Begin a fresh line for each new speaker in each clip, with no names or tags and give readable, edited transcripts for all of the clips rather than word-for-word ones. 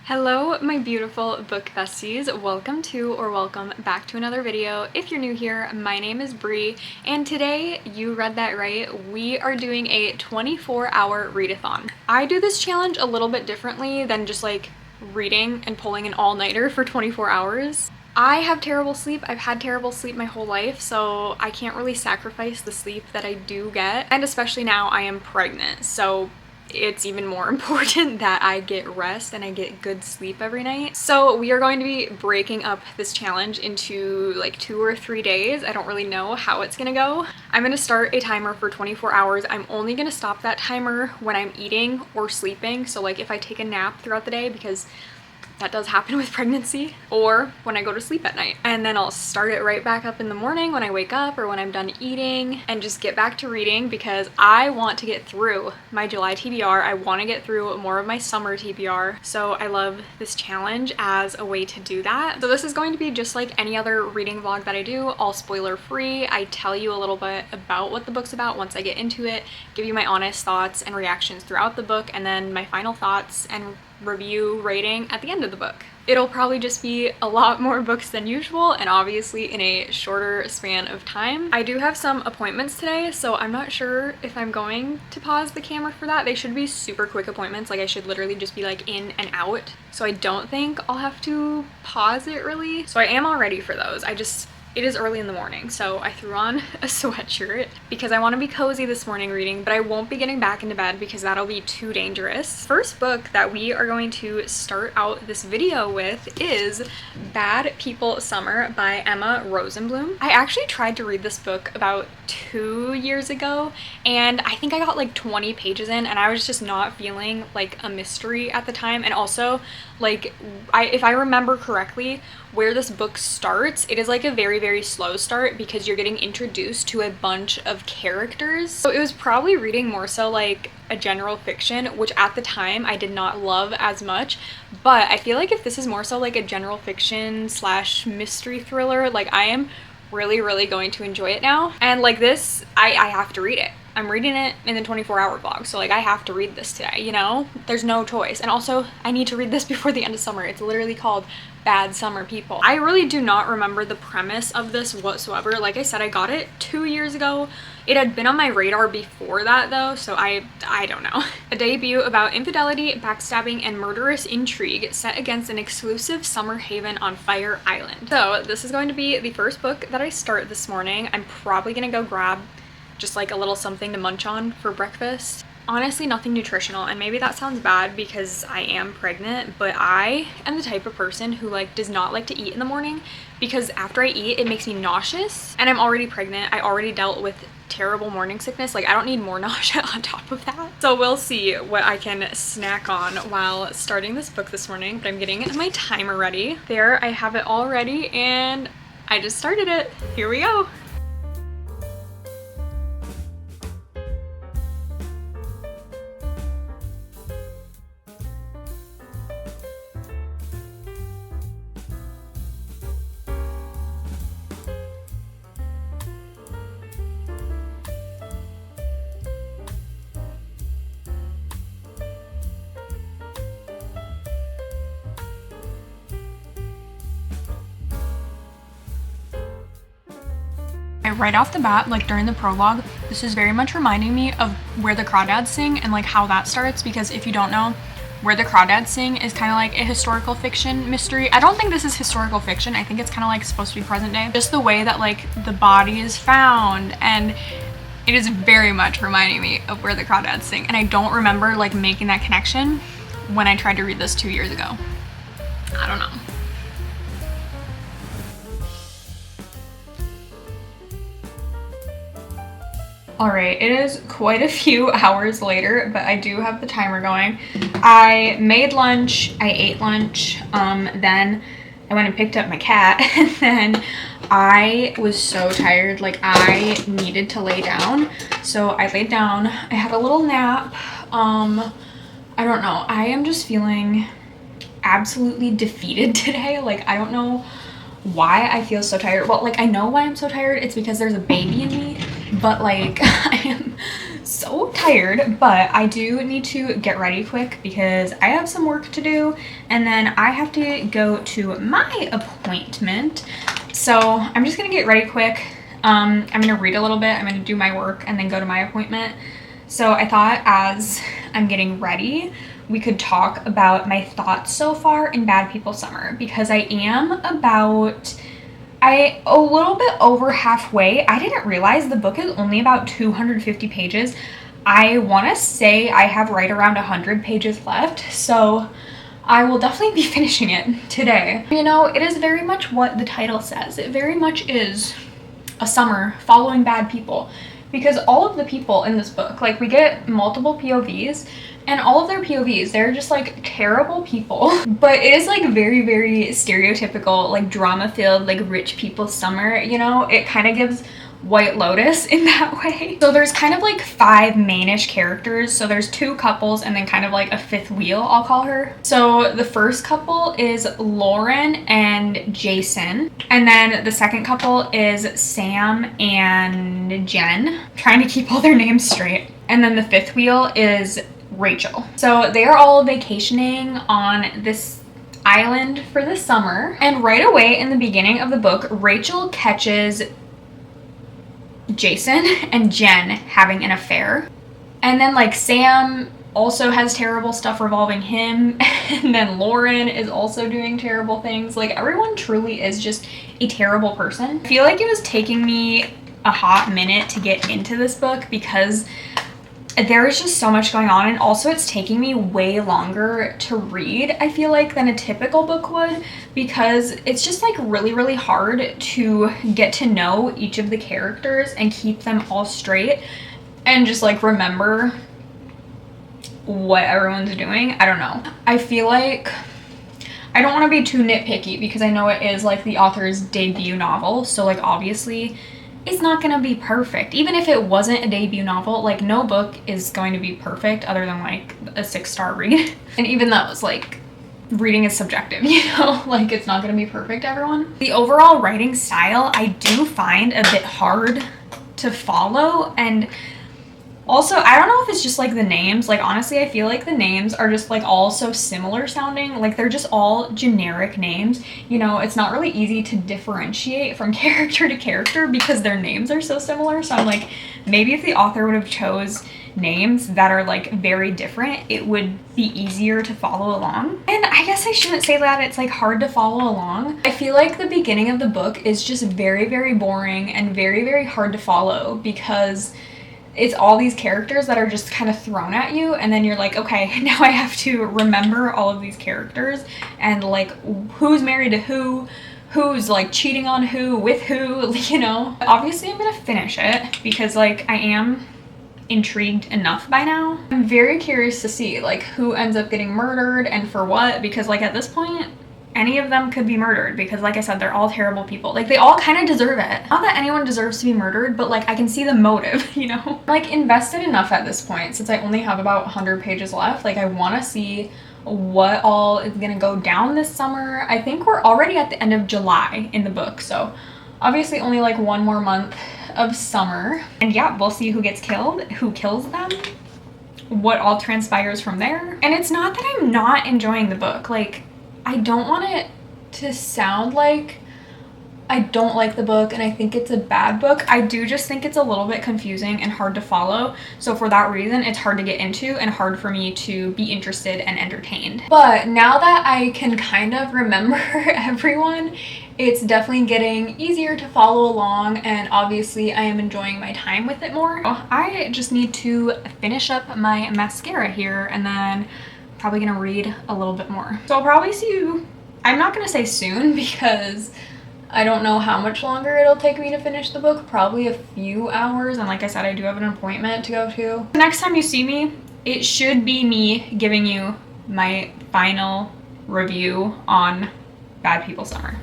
Hello, my beautiful book besties. Welcome to or welcome back to another video. If you're new here, my name is Brie, and today, you read that right, we are doing a 24-hour readathon. I do this challenge a little bit differently than just like reading and pulling an all-nighter for 24 hours. I have terrible sleep. I've had terrible sleep my whole life, so I can't really sacrifice the sleep that I do get. And especially now I am pregnant, so it's even more important that I get rest and I get good sleep every night. So we are going to be breaking up this challenge into like 2 or 3 days. I don't really know how it's gonna go. I'm gonna start a timer for 24 hours. I'm only gonna stop that timer when I'm eating or sleeping. So like if I take a nap throughout the day, because that does happen with pregnancy, or when I go to sleep at night. And then I'll start it right back up in the morning when I wake up or when I'm done eating and just get back to reading because I want to get through my July TBR. I want to get through more of my summer TBR. So I love this challenge as a way to do that. So this is going to be just like any other reading vlog that I do, all spoiler free. I tell you a little bit about what the book's about once I get into it, give you my honest thoughts and reactions throughout the book, and then my final thoughts and review rating at the end of the book. It'll probably just be a lot more books than usual and obviously in a shorter span of time. I do have some appointments today, so I'm not sure if I'm going to pause the camera for that. They should be super quick appointments, like I should literally just be like in and out. So I don't think I'll have to pause it really. So I am all ready for those. It is early in the morning, so I threw on a sweatshirt because I want to be cozy this morning reading, but I won't be getting back into bed because that'll be too dangerous. First book that we are going to start out this video with is Bad People Summer by Emma Rosenblum. I actually tried to read this book about 2 years ago, and I think I got like 20 pages in, and I was just not feeling like a mystery at the time. And also, like, if I remember correctly, where this book starts, it is like a very slow start because you're getting introduced to a bunch of characters. So it was probably reading more so like a general fiction, which at the time I did not love as much, but I feel like if this is more so like a general fiction slash mystery thriller, like I am really going to enjoy it now. And like this, I have to read it. I'm reading it in the 24-hour vlog, so like I have to read this today, you know? There's no choice. And also, I need to read this before the end of summer. It's literally called Bad Summer People. I really do not remember the premise of this whatsoever. Like I said, I got it 2 years ago. It had been on my radar before that though, so I don't know. A debut about infidelity, backstabbing, and murderous intrigue set against an exclusive summer haven on Fire Island. So this is going to be the first book that I start this morning. I'm probably gonna go grab just like a little something to munch on for breakfast. Honestly, nothing nutritional, and maybe that sounds bad because I am pregnant, but I am the type of person who like does not like to eat in the morning because after I eat, it makes me nauseous, and I'm already pregnant. I already dealt with terrible morning sickness. Like I don't need more nausea on top of that. So we'll see what I can snack on while starting this book this morning, but I'm getting my timer ready. There, I have it all ready, and I just started it. Here we go. Right off the bat, like during the prologue, this is very much reminding me of Where the Crawdads Sing and like how that starts, because if you don't know, Where the Crawdads Sing is kind of like a historical fiction mystery. I don't think this is historical fiction. I think it's kind of like supposed to be present day. Just the way that like the body is found, and it is very much reminding me of Where the Crawdads Sing. And I don't remember like making that connection when I tried to read this 2 years ago. I don't know. All right, it is quite a few hours later, but I do have the timer going. I made lunch, I ate lunch, then I went and picked up my cat, and then I was so tired, like I needed to lay down. So I laid down, I had a little nap. I don't know, I am just feeling absolutely defeated today. Like I don't know why I feel so tired. Well, like I know why I'm so tired. It's because there's a baby in me, but like I am so tired, but I do need to get ready quick because I have some work to do and then I have to go to my appointment. So I'm just gonna get ready quick. I'm gonna read a little bit, I'm gonna do my work and then go to my appointment. So I thought as I'm getting ready, we could talk about my thoughts so far in Bad People Summer, because I am a little bit over halfway. I didn't realize the book is only about 250 pages. I want to say I have right around 100 pages left, so I will definitely be finishing it today. You know, it is very much what the title says. It very much is a summer following bad people, because all of the people in this book, like, we get multiple POVs, and all of their POVs, they're just like terrible people. But it is like very, very stereotypical, like drama-filled, like rich people summer, you know? It kind of gives White Lotus in that way. So there's kind of like 5 mainish characters. So there's 2 couples and then kind of like a 5th wheel, I'll call her. So the first couple is Lauren and Jason. And then the second couple is Sam and Jen. I'm trying to keep all their names straight. And then the 5th wheel is Rachel. So they are all vacationing on this island for the summer. And right away in the beginning of the book, Rachel catches Jason and Jen having an affair. And then like Sam also has terrible stuff revolving him. And then Lauren is also doing terrible things. Like, everyone truly is just a terrible person. I feel like it was taking me a hot minute to get into this book because there is just so much going on, and also it's taking me way longer to read, I feel like, than a typical book would, because it's just like really, really hard to get to know each of the characters and keep them all straight and just like remember what everyone's doing. I don't know. I feel like I don't want to be too nitpicky because I know it is like the author's debut novel, so like obviously it's not gonna be perfect. Even if it wasn't a debut novel, like, no book is going to be perfect other than like a 6-star read. And even those, like, reading is subjective, you know? Like, it's not gonna be perfect, everyone. The overall writing style I do find a bit hard to follow, and also, I don't know if it's just like the names. Like, honestly, I feel like the names are just like all so similar sounding. Like, they're just all generic names. You know, it's not really easy to differentiate from character to character because their names are so similar. So I'm like, maybe if the author would have chose names that are like very different, it would be easier to follow along. And I guess I shouldn't say that it's like hard to follow along. I feel like the beginning of the book is just very, very boring and very, very hard to follow because it's all these characters that are just kind of thrown at you, and then you're like, okay, now I have to remember all of these characters and like who's married to who's like cheating on who with who, you know. Obviously I'm gonna finish it because like I am intrigued enough by now. I'm very curious to see like who ends up getting murdered and for what, because like at this point any of them could be murdered because, like I said, they're all terrible people. Like, they all kind of deserve it. Not that anyone deserves to be murdered, but like I can see the motive, you know? I'm like invested enough at this point since I only have about 100 pages left. Like, I want to see what all is gonna go down this summer. I think we're already at the end of July in the book, so obviously only like 1 more month of summer. And yeah, we'll see who gets killed, who kills them, what all transpires from there. And it's not that I'm not enjoying the book. Like, I don't want it to sound like I don't like the book and I think it's a bad book. I do just think it's a little bit confusing and hard to follow. So for that reason, it's hard to get into and hard for me to be interested and entertained. But now that I can kind of remember everyone, it's definitely getting easier to follow along, and obviously I am enjoying my time with it more. I just need to finish up my mascara here and then probably gonna read a little bit more. So I'll probably see you, I'm not gonna say soon because I don't know how much longer it'll take me to finish the book, probably a few hours, and like I said, I do have an appointment to go to. The next time you see me, it should be me giving you my final review on Bad People Summer.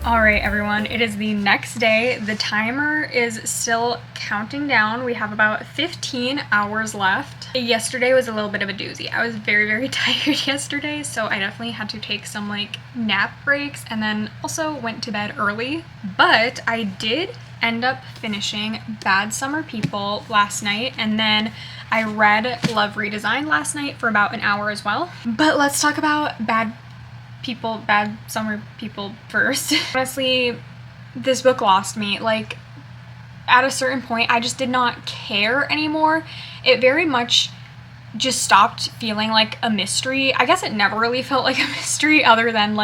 All right, everyone, it is the next day. The timer is still counting down. We have about 15 hours left. Yesterday was a little bit of a doozy. I was very, very tired yesterday, so I definitely had to take some nap breaks and then also went to bed early. But I did end up finishing Bad Summer People last night, and then I read Hour Readathon last night for about an hour as well. But let's talk about Bad Summer People first. Honestly, this book lost me. At a certain point, I just did not care anymore. It very much just stopped feeling like a mystery. I guess it never really felt like a mystery other than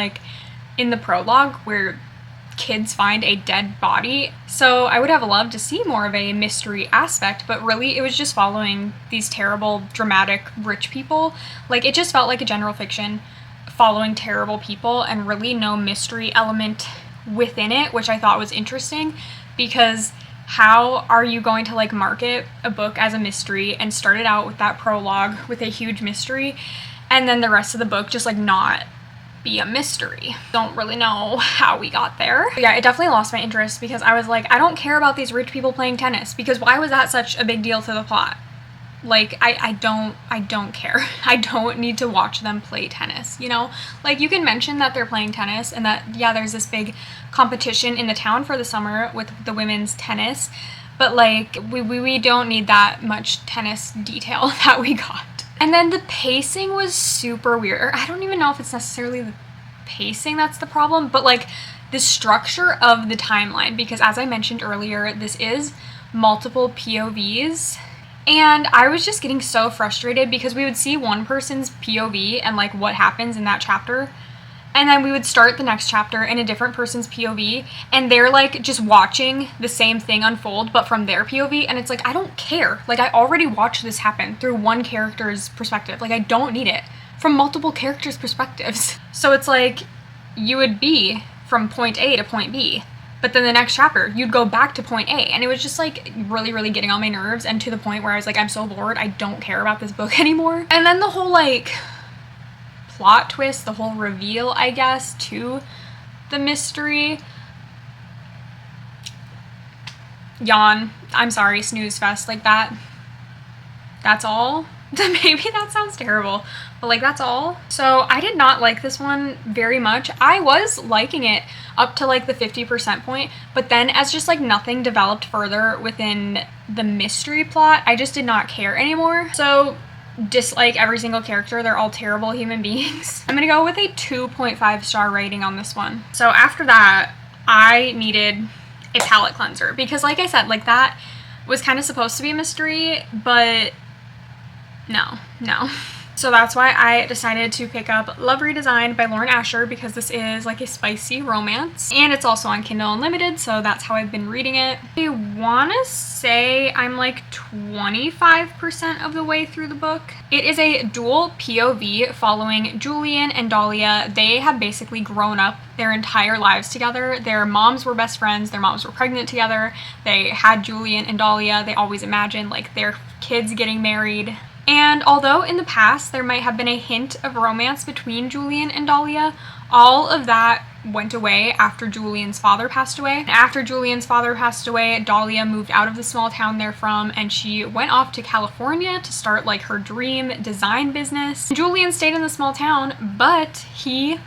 in the prologue where kids find a dead body. So I would have loved to see more of a mystery aspect, but really it was just following these terrible, dramatic, rich people. It just felt like a general fiction following terrible people and really no mystery element within it, which I thought was interesting, because how are you going to market a book as a mystery and start it out with that prologue with a huge mystery and then the rest of the book just not be a mystery? Don't really know how we got there. But yeah, it definitely lost my interest because I was I don't care about these rich people playing tennis, because why was that such a big deal to the plot? I don't care. I don't need to watch them play tennis, you know? You can mention that they're playing tennis and that, yeah, there's this big competition in the town for the summer with the women's tennis, but we don't need that much tennis detail that we got. And then the pacing was super weird. Or I don't even know if it's necessarily the pacing that's the problem, but the structure of the timeline, because as I mentioned earlier, this is multiple POVs. And I was just getting so frustrated because we would see one person's POV and what happens in that chapter, and then we would start the next chapter in a different person's POV and they're just watching the same thing unfold but from their POV, and it's I don't care. I already watched this happen through one character's perspective. I don't need it from multiple characters' perspectives. So it's you would be from point A to point B, but then the next chapter, you'd go back to point A. And it was just really, really getting on my nerves, and to the point where I was I'm so bored, I don't care about this book anymore. And then the whole plot twist, the whole reveal, I guess, to the mystery. Yawn. I'm sorry, snooze fest. That's all. Maybe that sounds terrible, but that's all. So I did not like this one very much. I was liking it up to the 50% point, but then as just nothing developed further within the mystery plot, I just did not care anymore. So dislike every single character. They're all terrible human beings. I'm gonna go with a 2.5 star rating on this one. So after that, I needed a palette cleanser, because like I said, that was kind of supposed to be a mystery, but no. So that's why I decided to pick up Hour Readathon by Lauren Asher, because this is a spicy romance, and it's also on Kindle Unlimited, so that's how I've been reading it. I want to say I'm 25% of the way through the book. It is a dual POV following Julian and Dahlia. They have basically grown up their entire lives together. Their moms were best friends, their moms were pregnant together, they had Julian and Dahlia. They always imagined their kids getting married. And although in the past there might have been a hint of romance between Julian and Dahlia, all of that went away after Julian's father passed away. After Julian's father passed away, Dahlia moved out of the small town they're from, and she went off to California to start her dream design business. Julian stayed in the small town, but he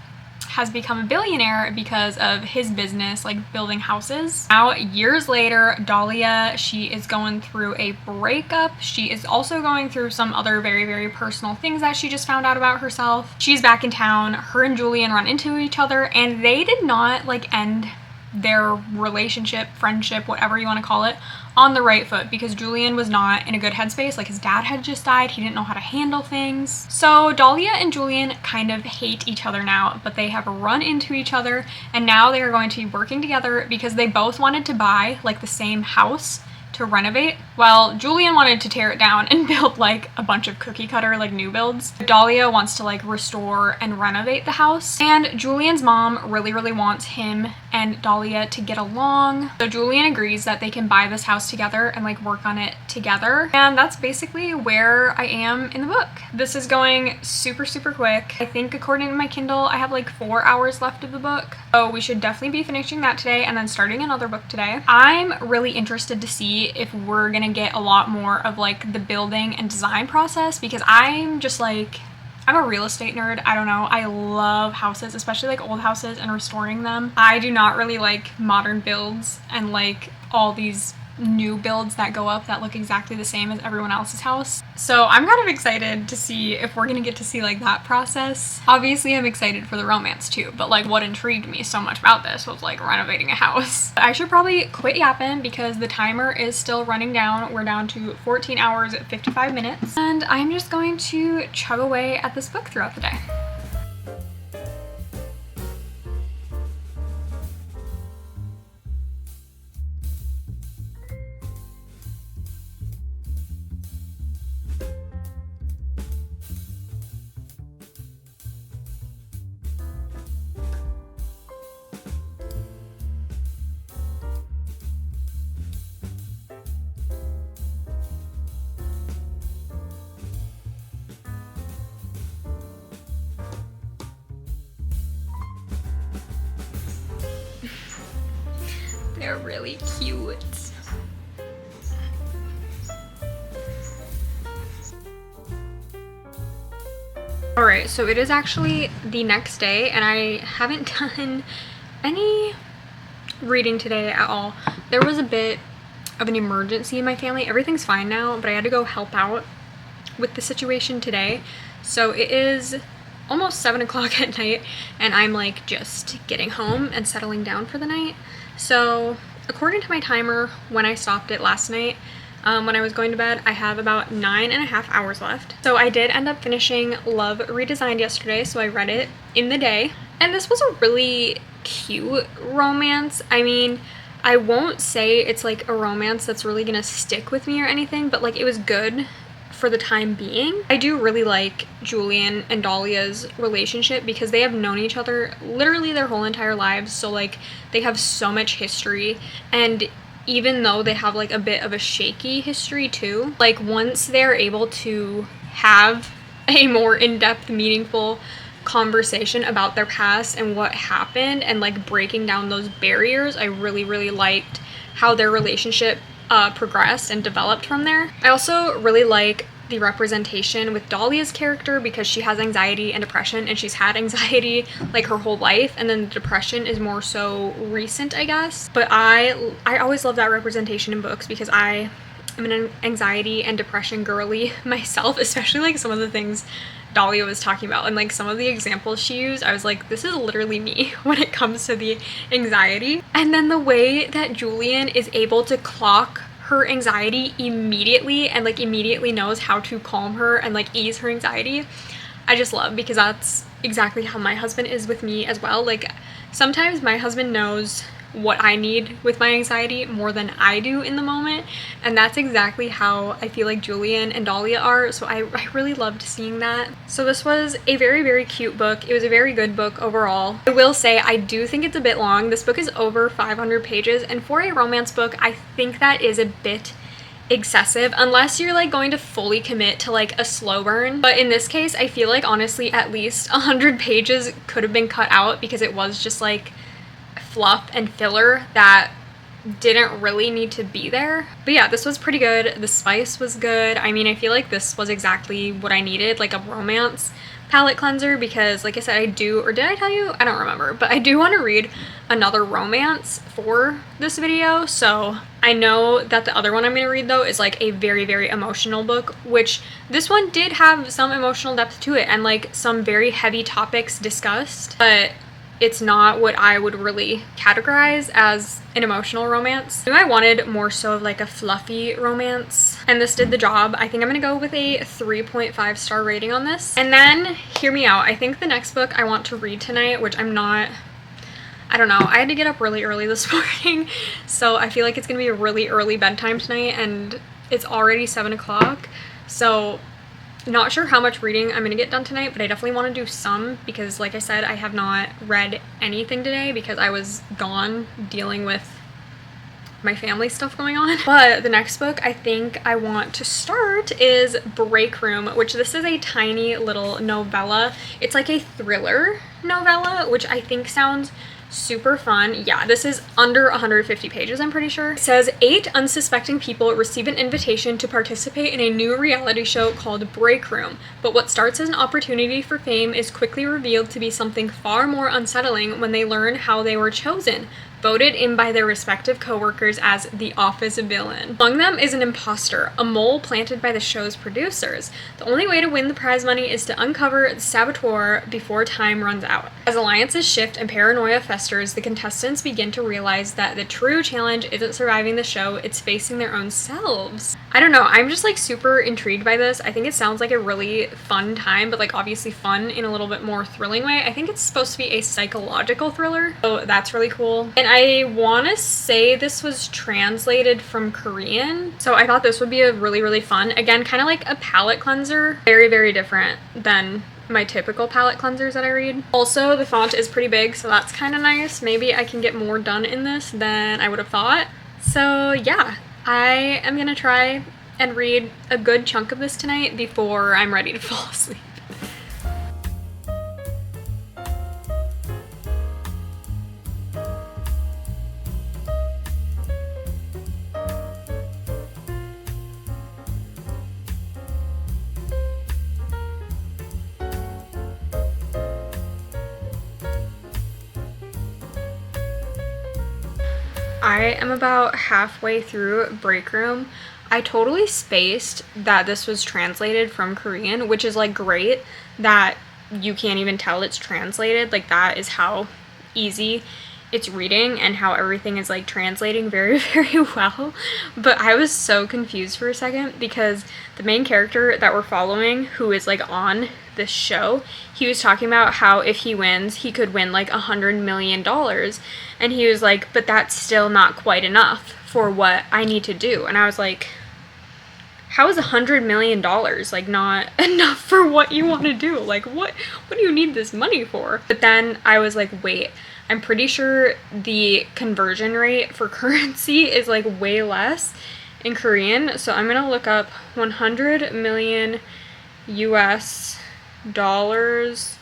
has become a billionaire because of his business, building houses. Now, years later, Dahlia, she is going through a breakup. She is also going through some other very, very personal things that she just found out about herself. She's back in town. Her and Julian run into each other, and they did not end their relationship, friendship, whatever you want to call it, on the right foot, because Julian was not in a good headspace. His dad had just died. He didn't know how to handle things. So Dahlia and Julian kind of hate each other now, but they have run into each other, and now they are going to be working together because they both wanted to buy the same house to renovate. Well, Julian wanted to tear it down and build a bunch of cookie cutter new builds. Dahlia wants to restore and renovate the house, and Julian's mom really, really wants him and Dahlia to get along. So Julian agrees that they can buy this house together and like work on it together. And that's basically where I am in the book. This is going super, super quick. I think according to my Kindle, I have like 4 hours left of the book. So we should definitely be finishing that today and then starting another book today. I'm really interested to see if we're gonna get a lot more of like the building and design process, because I'm just like, I'm a real estate nerd. I don't know. I love houses, especially like old houses and restoring them. I do not really like modern builds and like all these new builds that go up that look exactly the same as everyone else's house. So I'm kind of excited to see if we're gonna get to see like that process. Obviously I'm excited for the romance too, but like what intrigued me so much about this was like renovating a house. I should probably quit yapping because the timer is still running down. We're down to 14 hours 55 minutes, and I'm just going to chug away at this book throughout the day. They're really cute. Alright, so it is actually the next day and I haven't done any reading today at all. There was a bit of an emergency in my family. Everything's fine now, but I had to go help out with the situation today. So it is almost 7 o'clock at night and I'm like just getting home and settling down for the night. So according to my timer, when I stopped it last night, when I was going to bed, I have about 9.5 hours left. So I did end up finishing Love Redesigned yesterday, so I read it in the day. And this was a really cute romance. I mean, I won't say it's like a romance that's really gonna stick with me or anything, but like it was good for the time being. I do really like Julian and Dahlia's relationship because they have known each other literally their whole entire lives, so like they have so much history, and even though they have like a bit of a shaky history too, like once they're able to have a more in-depth, meaningful conversation about their past and what happened and like breaking down those barriers, I really, really liked how their relationship progressed and developed from there. I also really like the representation with Dahlia's character because she has anxiety and depression, and she's had anxiety like her whole life, and then the depression is more so recent, I guess. But I always love that representation in books because I am an anxiety and depression girly myself, especially like some of the things Dahlia was talking about and like some of the examples she used. I was like, this is literally me when it comes to the anxiety. And then the way that Julian is able to clock her anxiety immediately and like immediately knows how to calm her and like ease her anxiety, I just love, because that's exactly how my husband is with me as well. Like sometimes my husband knows what I need with my anxiety more than I do in the moment, and that's exactly how I feel like Julian and Dahlia are, so I really loved seeing that. So this was a very, very cute book. It was a very good book overall. I will say I do think it's a bit long. This book is over 500 pages, and for a romance book I think that is a bit excessive unless you're like going to fully commit to like a slow burn. But in this case I feel like honestly at least 100 pages could have been cut out because it was just like fluff and filler that didn't really need to be there. But yeah, this was pretty good. The spice was good. I mean, I feel like this was exactly what I needed, like a romance palette cleanser, because like I said, I do, or did I tell you? I don't remember, but I do want to read another romance for this video. So I know that the other one I'm going to read though is like a very, very emotional book, which this one did have some emotional depth to it and like some very heavy topics discussed, but it's not what I would really categorize as an emotional romance. I knew I wanted more so of like a fluffy romance, and this did the job. I think I'm gonna go with a 3.5 star rating on this. And then, hear me out, I think the next book I want to read tonight, which I don't know, I had to get up really early this morning, so I feel like it's gonna be a really early bedtime tonight, and it's already 7 o'clock, so Not sure how much reading I'm gonna get done tonight, but I definitely want to do some because, like I said, I have not read anything today because I was gone dealing with my family stuff going on. But the next book I think I want to start is Break Room, which this is a tiny little novella. It's like a thriller novella, which I think sounds super fun. Yeah, this is under 150 pages, I'm pretty sure. It says 8 unsuspecting people receive an invitation to participate in a new reality show called Break Room, but what starts as an opportunity for fame is quickly revealed to be something far more unsettling when they learn how they were chosen, voted in by their respective co-workers as the office villain. Among them is an imposter, a mole planted by the show's producers. The only way to win the prize money is to uncover the saboteur before time runs out. As alliances shift and paranoia festers, the contestants begin to realize that the true challenge isn't surviving the show, it's facing their own selves. I don't know, I'm just like super intrigued by this. I think it sounds like a really fun time, but like obviously fun in a little bit more thrilling way. I think it's supposed to be a psychological thriller, so that's really cool. And I want to say this was translated from Korean, so I thought this would be a really fun, again, kind of like a palette cleanser. Very different than my typical palette cleansers that I read. Also, the font is pretty big, so that's kind of nice. Maybe I can get more done in this than I would have thought. So yeah, I am gonna try and read a good chunk of this tonight before I'm ready to fall asleep. I am about halfway through Break Room. I totally spaced that this was translated from Korean, which is like great that you can't even tell it's translated. Like that is how easy it's reading and how everything is like translating very well. But I was so confused for a second because the main character that we're following, who is like on this show, he was talking about how if he wins, he could win like $100 million. And he was like, but that's still not quite enough for what I need to do. And I was like, how is $100 million like not enough for what you want to do? Like what do you need this money for? But then I was like, wait, I'm pretty sure the conversion rate for currency is like way less in Korean. So I'm gonna look up 100 million US dollars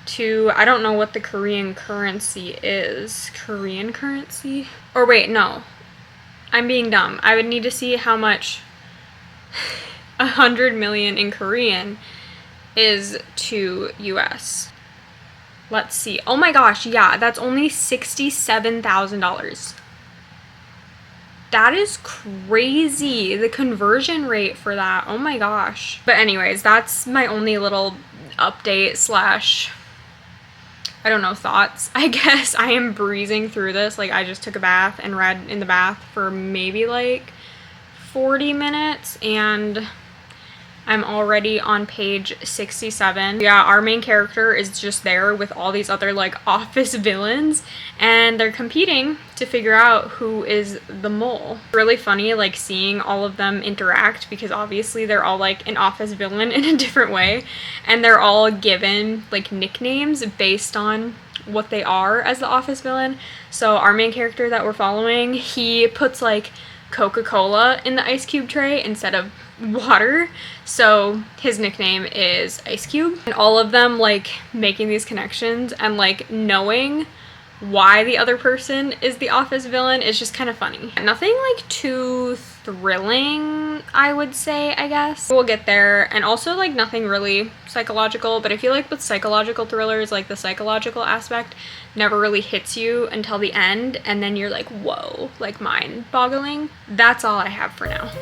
to, I don't know what the Korean currency is. Korean currency? Or wait, no. I'm being dumb. I would need to see how much 100 million in Korean is to US. Let's see. Oh my gosh, yeah, that's only $67,000. That is crazy. The conversion rate for that. Oh my gosh. But anyways, that's my only little update slash, I don't know, thoughts. I guess I am breezing through this. Like I just took a bath and read in the bath for maybe like 40 minutes and I'm already on page 67. Yeah, our main character is just there with all these other like office villains and they're competing to figure out who is the mole. Really funny like seeing all of them interact because obviously they're all like an office villain in a different way and they're all given like nicknames based on what they are as the office villain. So our main character that we're following, he puts like Coca-Cola in the ice cube tray instead of water, so his nickname is Ice Cube. And all of them like making these connections and like knowing why the other person is the office villain is just kind of funny. Nothing like too thrilling, I would say, I guess. We'll get there. And also like nothing really psychological, but I feel like with psychological thrillers, like the psychological aspect never really hits you until the end and then you're like, whoa, like mind-boggling. That's all I have for now.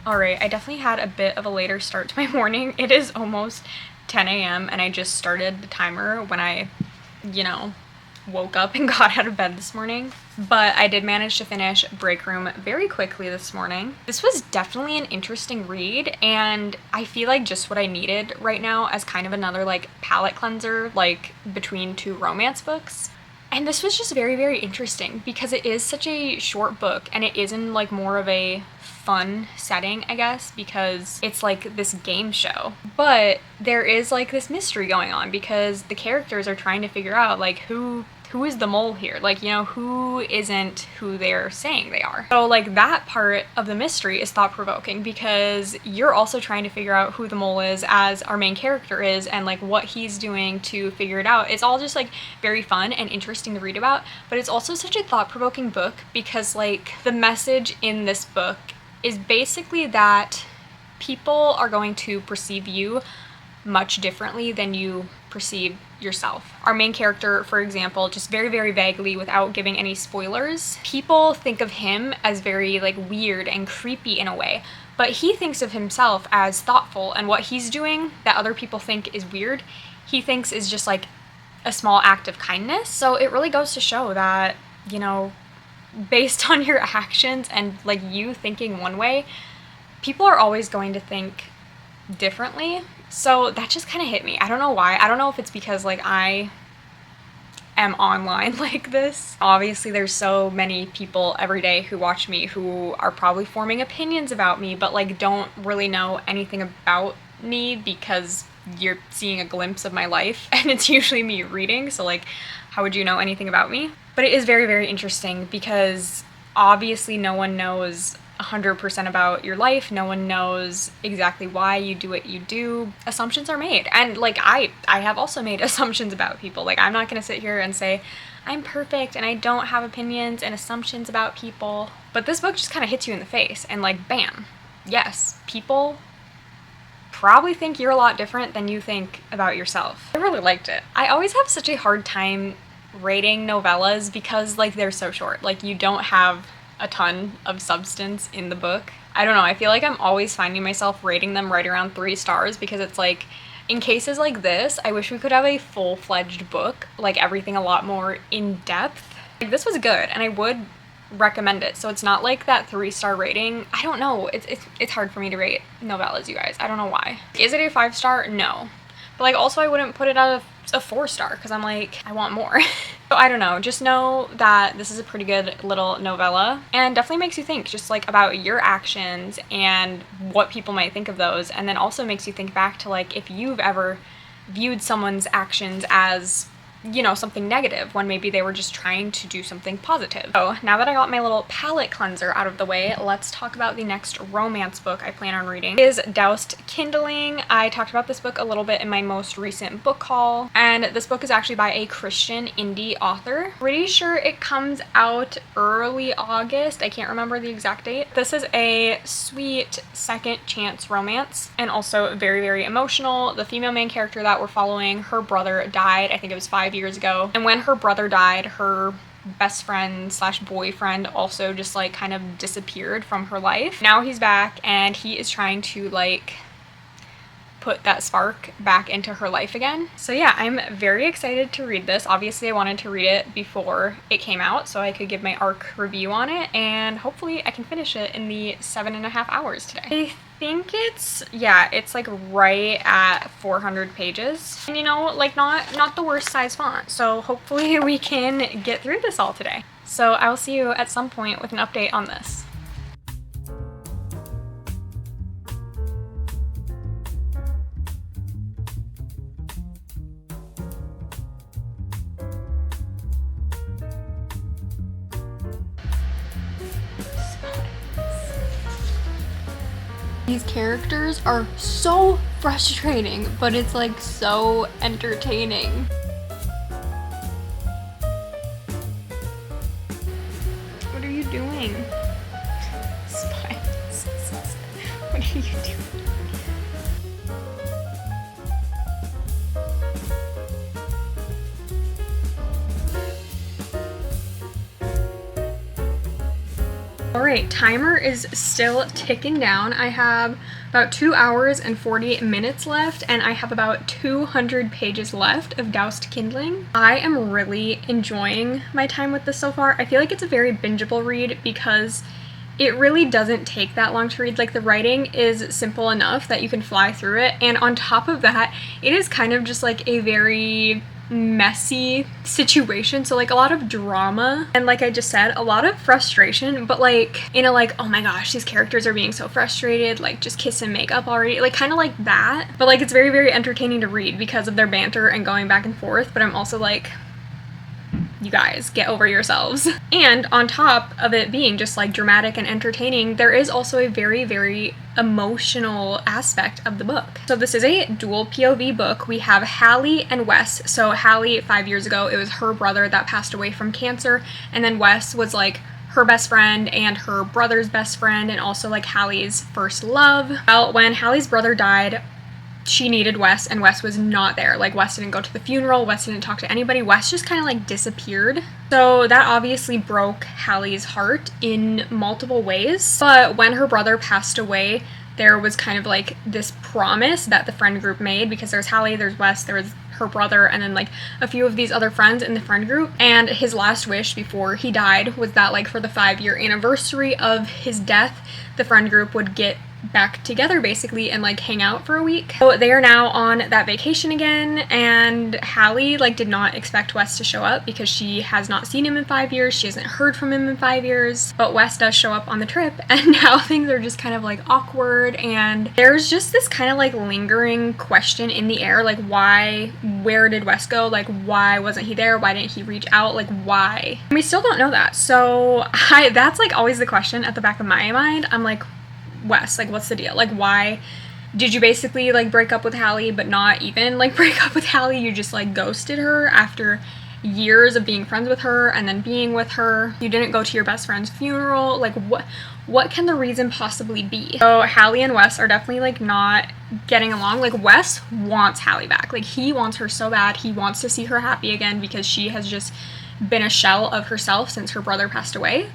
Alright, I definitely had a bit of a later start to my morning. It is almost 10 a.m. and I just started the timer when I, woke up and got out of bed this morning. But I did manage to finish Break Room very quickly this morning. This was definitely an interesting read, and I feel like just what I needed right now as kind of another like palate cleanser, like between two romance books. And this was just very, very interesting because it is such a short book and it is in like more of a fun setting, I guess, because it's like this game show. But there is like this mystery going on because the characters are trying to figure out like who is the mole here? Like, who isn't who they're saying they are. So like that part of the mystery is thought-provoking because you're also trying to figure out who the mole is as our main character is and like what he's doing to figure it out. It's all just like very fun and interesting to read about, but it's also such a thought-provoking book because like the message in this book is basically that people are going to perceive you much differently than you perceive yourself. Our main character, for example, just very, very vaguely without giving any spoilers, people think of him as very like weird and creepy in a way, but he thinks of himself as thoughtful, and what he's doing that other people think is weird, he thinks is just like a small act of kindness. So it really goes to show that, based on your actions and like you thinking one way, people are always going to think differently. So that just kind of hit me. I don't know why. I don't know if it's because like I am online like this. Obviously there's so many people every day who watch me who are probably forming opinions about me but like don't really know anything about me because you're seeing a glimpse of my life and it's usually me reading, so like how would you know anything about me? But it is very, very interesting because obviously no one knows 100% about your life. No one knows exactly why you do what you do. Assumptions are made. And like I have also made assumptions about people. Like I'm not going to sit here and say I'm perfect and I don't have opinions and assumptions about people. But this book just kind of hits you in the face and like bam. Yes, people probably think you're a lot different than you think about yourself. I really liked it. I always have such a hard time rating novellas because like they're so short. Like you don't have a ton of substance in the book. I don't know, I feel like I'm always finding myself rating them right around 3 stars because it's like, in cases like this, I wish we could have a full-fledged book, like everything a lot more in depth. Like this was good and I would recommend it. So it's not like that 3-star rating. I don't know, it's hard for me to rate novellas, you guys. I don't know why. Is it a 5-star? No. But like also I wouldn't put it at a 4-star because I'm like, I want more. So I don't know, just know that this is a pretty good little novella and definitely makes you think just like about your actions and what people might think of those, and then also makes you think back to like if you've ever viewed someone's actions as something negative when maybe they were just trying to do something positive. So now that I got my little palette cleanser out of the way, let's talk about the next romance book I plan on reading. It is Doused Kindling. I talked about this book a little bit in my most recent book haul, and this book is actually by a Christian indie author. Pretty sure it comes out early August. I can't remember the exact date. This is a sweet second chance romance and also very, very emotional. The female main character that we're following, her brother died, I think it was 5 years ago, and when her brother died, her best friend slash boyfriend also just like kind of disappeared from her life. Now he's back and he is trying to like put that spark back into her life again. So yeah, I'm very excited to read this. Obviously I wanted to read it before it came out so I could give my ARC review on it, and hopefully I can finish it in the 7.5 hours today. I think it's like right at 400 pages, and like not the worst size font, so hopefully we can get through this all today. So I will see you at some point with an update on this. These characters are so frustrating, but it's like so entertaining. What are you doing? Spies. What are you doing? right, timer is still ticking down. I have about 2 hours and 40 minutes left, and I have about 200 pages left of Doused Kindling. I am really enjoying my time with this so far. I feel like it's a very bingeable read because it really doesn't take that long to read. Like, the writing is simple enough that you can fly through it, and on top of that, it is kind of just like a very messy situation, so like a lot of drama and, like I just said, a lot of frustration, but like in a like, oh my gosh, these characters are being so frustrated, like just kiss and make up already, like kind of like that. But like it's very, very entertaining to read because of their banter and going back and forth, but I'm also like, you guys, get over yourselves. And on top of it being just like dramatic and entertaining, there is also a very, very emotional aspect of the book. So this is a dual POV book. We have Hallie and Wes. So Hallie, 5 years ago, it was her brother that passed away from cancer, and then Wes was like her best friend and her brother's best friend, and also like Hallie's first love. Well, when Hallie's brother died, she needed Wes, and Wes was not there. Like, Wes didn't go to the funeral, Wes didn't talk to anybody, Wes just kind of like disappeared. So that obviously broke Hallie's heart in multiple ways. But when her brother passed away, there was kind of like this promise that the friend group made, because there's Hallie, there's Wes, there was her brother, and then like a few of these other friends in the friend group. And his last wish before he died was that like for the 5-year anniversary of his death, the friend group would get back together basically and like hang out for a week. So they are now on that vacation again, and Hallie like did not expect Wes to show up because she has not seen him in 5 years, she hasn't heard from him in 5 years, but Wes does show up on the trip, and now things are just kind of like awkward, and there's just this kind of like lingering question in the air, like where did Wes go, like why wasn't he there, why didn't he reach out, like why? And we still don't know that. So that's like always the question at the back of my mind. I'm like, Wes, like what's the deal? Like, why did you basically like break up with Hallie, but not even like break up with Hallie? You just like ghosted her after years of being friends with her and then being with her. You didn't go to your best friend's funeral. Like what can the reason possibly be? So Hallie and Wes are definitely like not getting along. Like, Wes wants Hallie back. Like, he wants her so bad. He wants to see her happy again because she has just been a shell of herself since her brother passed away.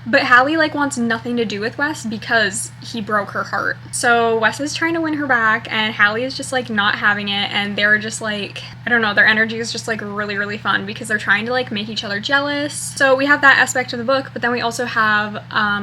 But Hallie like wants nothing to do with Wes because he broke her heart. So Wes is trying to win her back, and Hallie is just like not having it, and they're just like, I don't know, their energy is just like really, really fun because they're trying to like make each other jealous. So we have that aspect of the book, but then we also have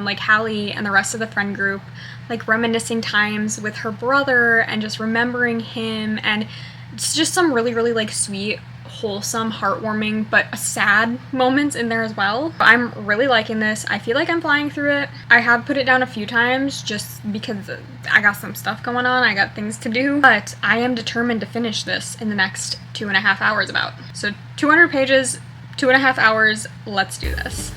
like Hallie and the rest of the friend group like reminiscing times with her brother and just remembering him, and it's just some really, really like sweet, wholesome, heartwarming, but sad moments in there as well. I'm really liking this. I feel like I'm flying through it. I have put it down a few times just because I got some stuff going on. I got things to do, but I am determined to finish this in the next 2.5 hours about. So 200 pages, 2.5 hours, let's do this.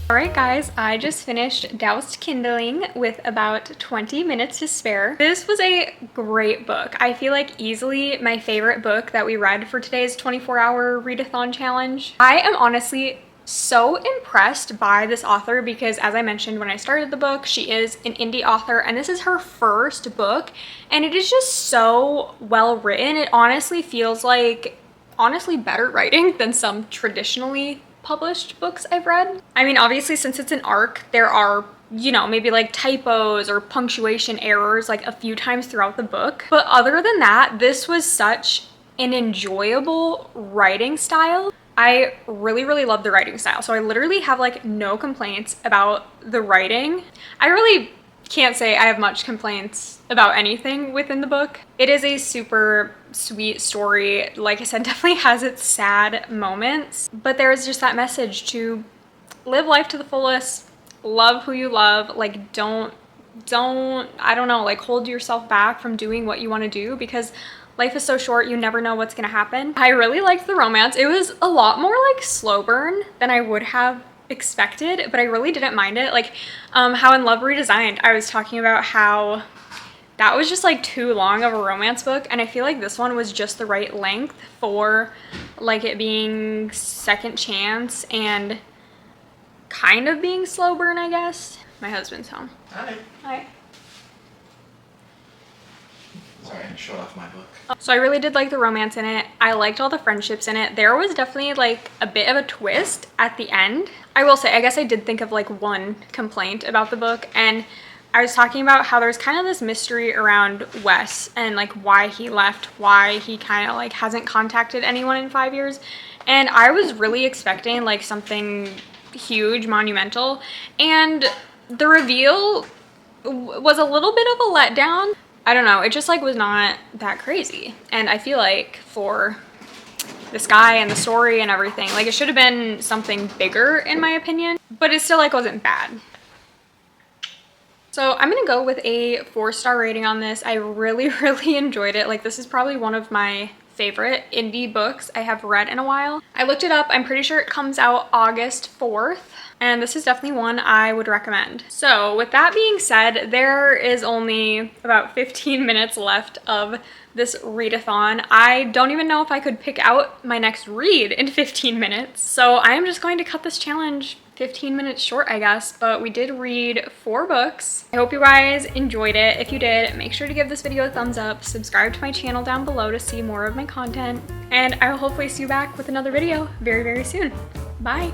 Alright guys, I just finished Doused Kindling with about 20 minutes to spare. This was a great book. I feel like easily my favorite book that we read for today's 24-hour readathon challenge. I am honestly so impressed by this author because, as I mentioned when I started the book, she is an indie author and this is her first book, and it is just so well written. It honestly feels like better writing than some traditionally published books I've read. I mean, obviously since it's an arc, there are, you know, maybe like typos or punctuation errors like a few times throughout the book. But other than that, this was such an enjoyable writing style. I really, really love the writing style. So I literally have like no complaints about the writing. I really can't say I have much complaints about anything within the book. It is a super sweet story. Like I said, definitely has its sad moments, but there is just that message to live life to the fullest, love who you love, like don't, I don't know, like hold yourself back from doing what you want to do, because life is so short, you never know what's gonna happen. I really liked the romance. It was a lot more like slow burn than I would have expected, but I really didn't mind it. Like how in Love Redesigned, I was talking about how that was just like too long of a romance book, and I feel like this one was just the right length for like it being second chance and kind of being slow burn, I guess. My husband's home.
Hi.
Hi.
Sorry, I showed off my book.
So I really did like the romance in it. I liked all the friendships in it. There was definitely like a bit of a twist at the end. I will say, I guess I did think of like one complaint about the book, and I was talking about how there's kind of this mystery around Wes and like why he left, why he kind of like hasn't contacted anyone in 5 years. And I was really expecting like something huge, monumental, and the reveal was a little bit of a letdown. I don't know, it just like was not that crazy. And I feel like for this guy and the story and everything, like it should have been something bigger in my opinion, but it still like wasn't bad. So I'm gonna go with a 4-star rating on this. I really enjoyed it. Like this is probably one of my favorite indie books I have read in a while. I looked it up, I'm pretty sure it comes out August 4th. And this is definitely one I would recommend. So with that being said, there is only about 15 minutes left of this readathon. I don't even know if I could pick out my next read in 15 minutes. So I am just going to cut this challenge 15 minutes short, I guess, but we did read 4 books. I hope you guys enjoyed it. If you did, make sure to give this video a thumbs up, subscribe to my channel down below to see more of my content, and I will hopefully see you back with another video very soon. Bye.